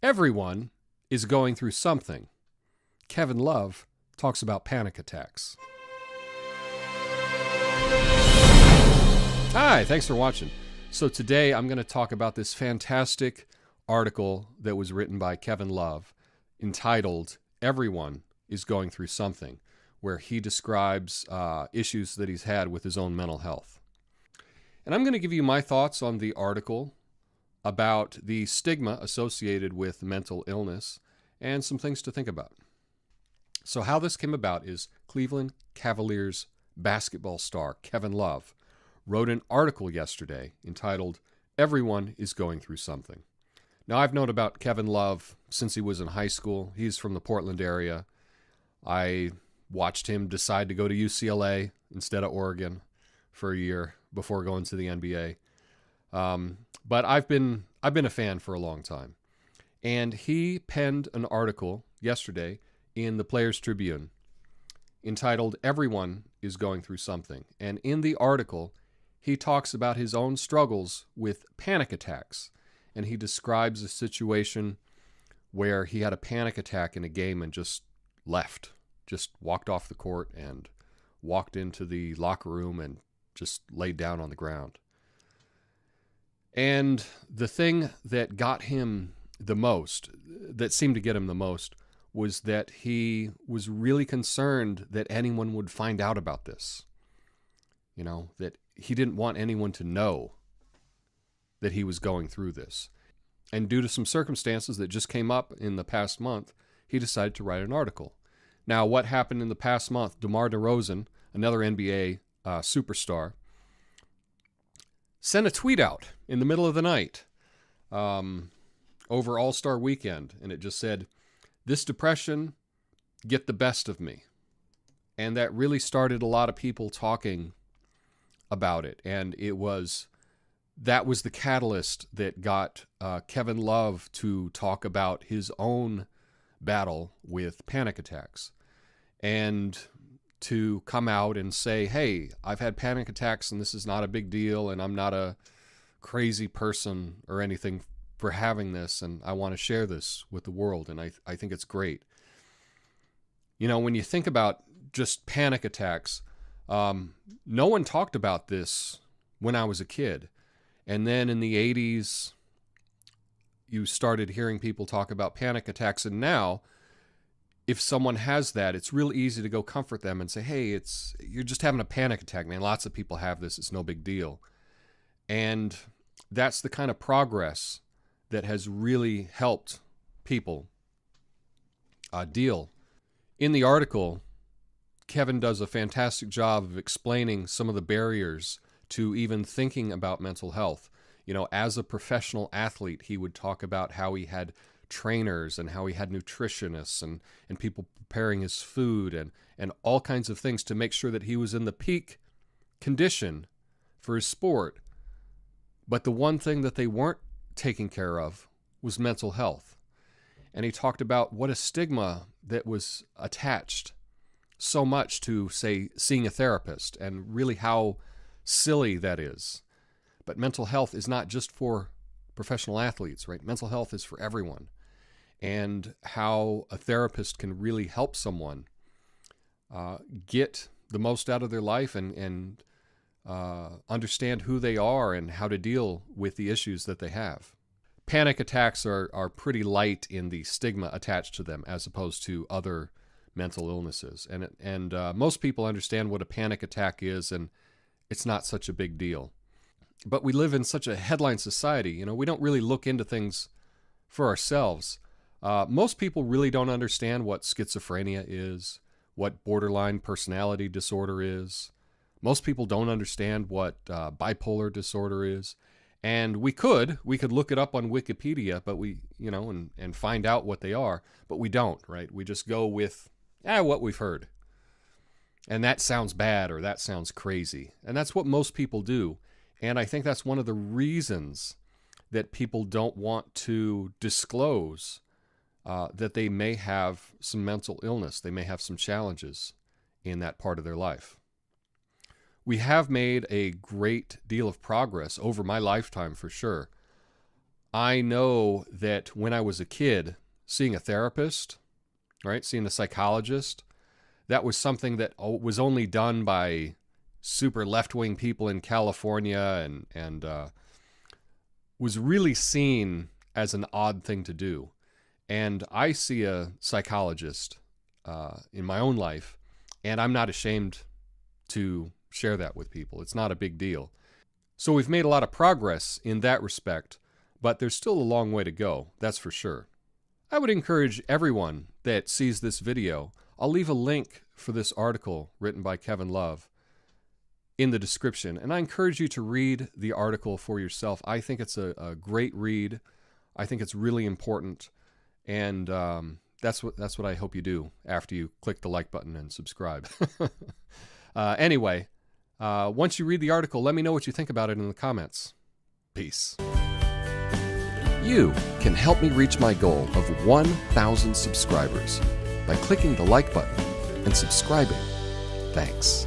Everyone is going through something. Kevin Love talks about panic attacks. Hi, thanks for watching. So today I'm going to talk about this fantastic article that was written by Kevin Love entitled Everyone is Going Through Something, where he describes issues that he's had with his own mental health. And I'm going to give you my thoughts on the article, about the stigma associated with mental illness, and some things to think about. So how this came about is Cleveland Cavaliers basketball star Kevin Love wrote an article yesterday entitled Everyone is Going Through Something. Now, I've known about Kevin Love since he was in high school. He's from the Portland area. I watched him decide to go to UCLA instead of Oregon for a year before going to the NBA. But I've been a fan for a long time. And he penned an article yesterday in the Players Tribune entitled Everyone is Going Through Something. And in the article, he talks about his own struggles with panic attacks. And he describes a situation where he had a panic attack in a game and just left, just walked off the court and walked into the locker room and just laid down on the ground. And the thing that got him the most, that seemed to get him the most, was that he was really concerned that anyone would find out about this. You know, that he didn't want anyone to know that he was going through this. And due to some circumstances that just came up in the past month, he decided to write an article. Now, what happened in the past month? DeMar DeRozan, another NBA superstar, sent a tweet out in the middle of the night over All-Star Weekend, and it just said, "This depression, get the best of me." And that really started a lot of people talking about it, and that was the catalyst that got Kevin Love to talk about his own battle with panic attacks, and to come out and say, hey, I've had panic attacks and this is not a big deal and I'm not a crazy person or anything for having this, and I want to share this with the world, and I think it's great. You know, when you think about just panic attacks, no one talked about this when I was a kid. And then in the 80s, you started hearing people talk about panic attacks, and now if someone has that, it's real easy to go comfort them and say, hey, you're just having a panic attack, man. Lots of people have this. It's no big deal. And that's the kind of progress that has really helped people deal. In the article, Kevin does a fantastic job of explaining some of the barriers to even thinking about mental health. You know, as a professional athlete, he would talk about how he had trainers and how he had nutritionists and people preparing his food and all kinds of things to make sure that he was in the peak condition for his sport. But the one thing that they weren't taking care of was mental health. And he talked about what a stigma that was attached so much to, say, seeing a therapist, and really how silly that is. But mental health is not just for professional athletes, right? Mental health is for everyone. And how a therapist can really help someone get the most out of their life and understand who they are and how to deal with the issues that they have. Panic attacks are pretty light in the stigma attached to them as opposed to other mental illnesses. And most people understand what a panic attack is, and it's not such a big deal. But we live in such a headline society. You know, we don't really look into things for ourselves. Most people really don't understand what schizophrenia is, what borderline personality disorder is. Most people don't understand what bipolar disorder is. And we could look it up on Wikipedia, but and find out what they are, but we don't, right? We just go with what we've heard. And that sounds bad, or that sounds crazy. And that's what most people do. And I think that's one of the reasons that people don't want to disclose that they may have some mental illness. They may have some challenges in that part of their life. We have made a great deal of progress over my lifetime, for sure. I know that when I was a kid, seeing a therapist, right, seeing a psychologist, that was something that was only done by super left-wing people in California and was really seen as an odd thing to do. And I see a psychologist in my own life, and I'm not ashamed to share that with people. It's not a big deal. So we've made a lot of progress in that respect, but there's still a long way to go, that's for sure. I would encourage everyone that sees this video, I'll leave a link for this article written by Kevin Love in the description, and I encourage you to read the article for yourself. I think it's a great read. I think it's really important, and that's what I hope you do after you click the like button and subscribe. Anyway, once you read the article, let me know what you think about it in the comments. Peace. You can help me reach my goal of 1,000 subscribers by clicking the like button and subscribing. Thanks.